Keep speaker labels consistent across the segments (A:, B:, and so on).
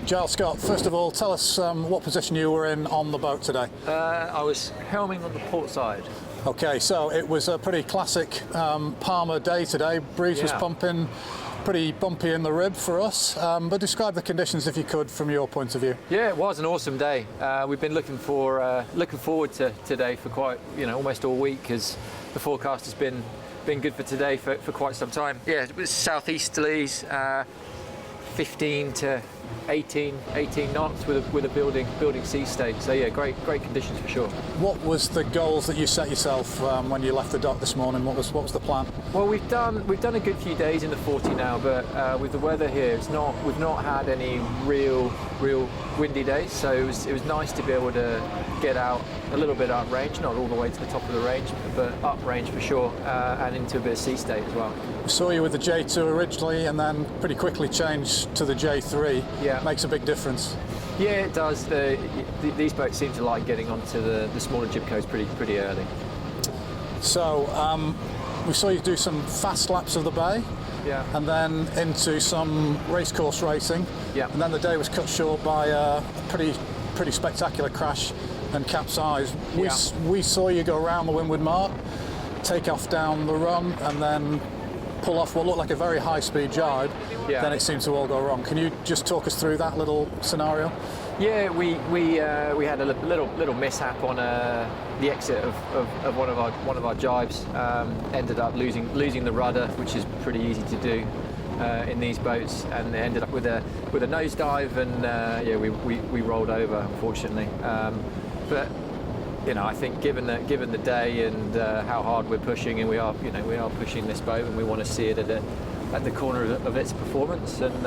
A: Giles Scott, first of all, tell us what position you were in on the boat today.
B: I was helming on the port side.
A: Okay, so it was a pretty classic Palma day today. Breeze was pumping, pretty bumpy in the rib for us, but describe the conditions if you could from your point of view.
B: Yeah, it was an awesome day. We've been looking forward to today for quite, almost all week, because the forecast has been good for today for quite some time. Yeah, it was southeasterlies, 15 to 18 knots with a building sea state. So yeah, great conditions for sure. What
A: was the goals that you set yourself when you left the dock this morning? What was the plan?
B: Well, we've done a good few days in the 40 now, but with the weather here, we've not had any real windy days. So it was nice to be able to get out a little bit up range, not all the way to the top of the range, but up range for sure, and into a bit of sea state as well.
A: We saw you with the J2 originally, and then pretty quickly changed to the J3.
B: Yeah,
A: makes a big difference.
B: Yeah, it does. These boats seem to like getting onto the smaller jib codes pretty early.
A: So we saw you do some fast laps of the bay.
B: Yeah.
A: And then into some racecourse racing.
B: Yeah.
A: And then the day was cut short by a pretty spectacular crash and capsize. We saw you go around the windward mark, take off down the run, and then pull off what looked like a very high-speed gybe.
B: Yeah.
A: Then it seemed to all go wrong. Can you just talk us through that little scenario?
B: Yeah, we had a little mishap on the exit of one of our gybes. Ended up losing the rudder, which is pretty easy to do in these boats, and it ended up with a nosedive, and yeah, we rolled over, unfortunately. But I think given the day and how hard we're pushing, and we are pushing this boat, and we want to see it at the corner of its performance, and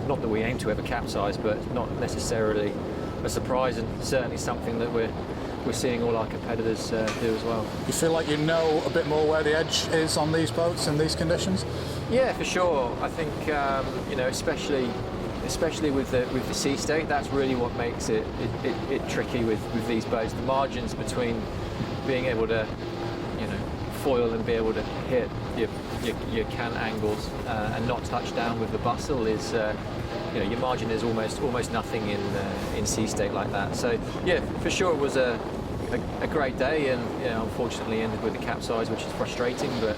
B: not that we aim to ever capsize, but not necessarily a surprise, and certainly something that we're seeing all our competitors do as well.
A: You feel like you know a bit more where the edge is on these boats in these conditions?
B: Yeah, for sure. I think especially with the sea state, that's really what makes it tricky with these boats. The margins between being able to foil and be able to hit your can angles and not touch down with the bustle is your margin is almost nothing in sea state like that. So yeah, for sure it was a great day, and unfortunately ended with a capsize, which is frustrating, but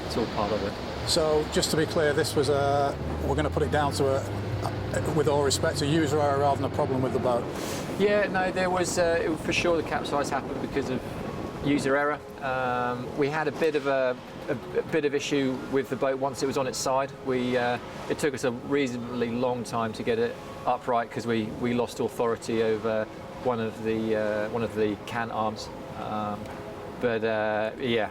B: it's all part of it.
A: So just to be clear, this was we're going to put it down to with all respect, a user error rather than a problem with the boat.
B: Yeah, no, there was for sure the capsize happened because of user error. We had a bit of issue with the boat once it was on its side. It took us a reasonably long time to get it upright because we lost authority over one of the can arms. But yeah,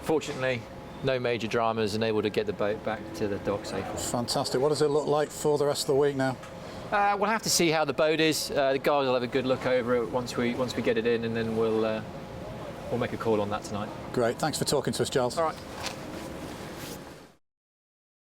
B: fortunately, no major dramas, and able to get the boat back to the dock safely.
A: Fantastic. What does it look like for the rest of the week now?
B: We'll have to see how the boat is. The guys will have a good look over it once we get it in, and then we'll make a call on that tonight.
A: Great. Thanks for talking to us, Giles.
B: All right.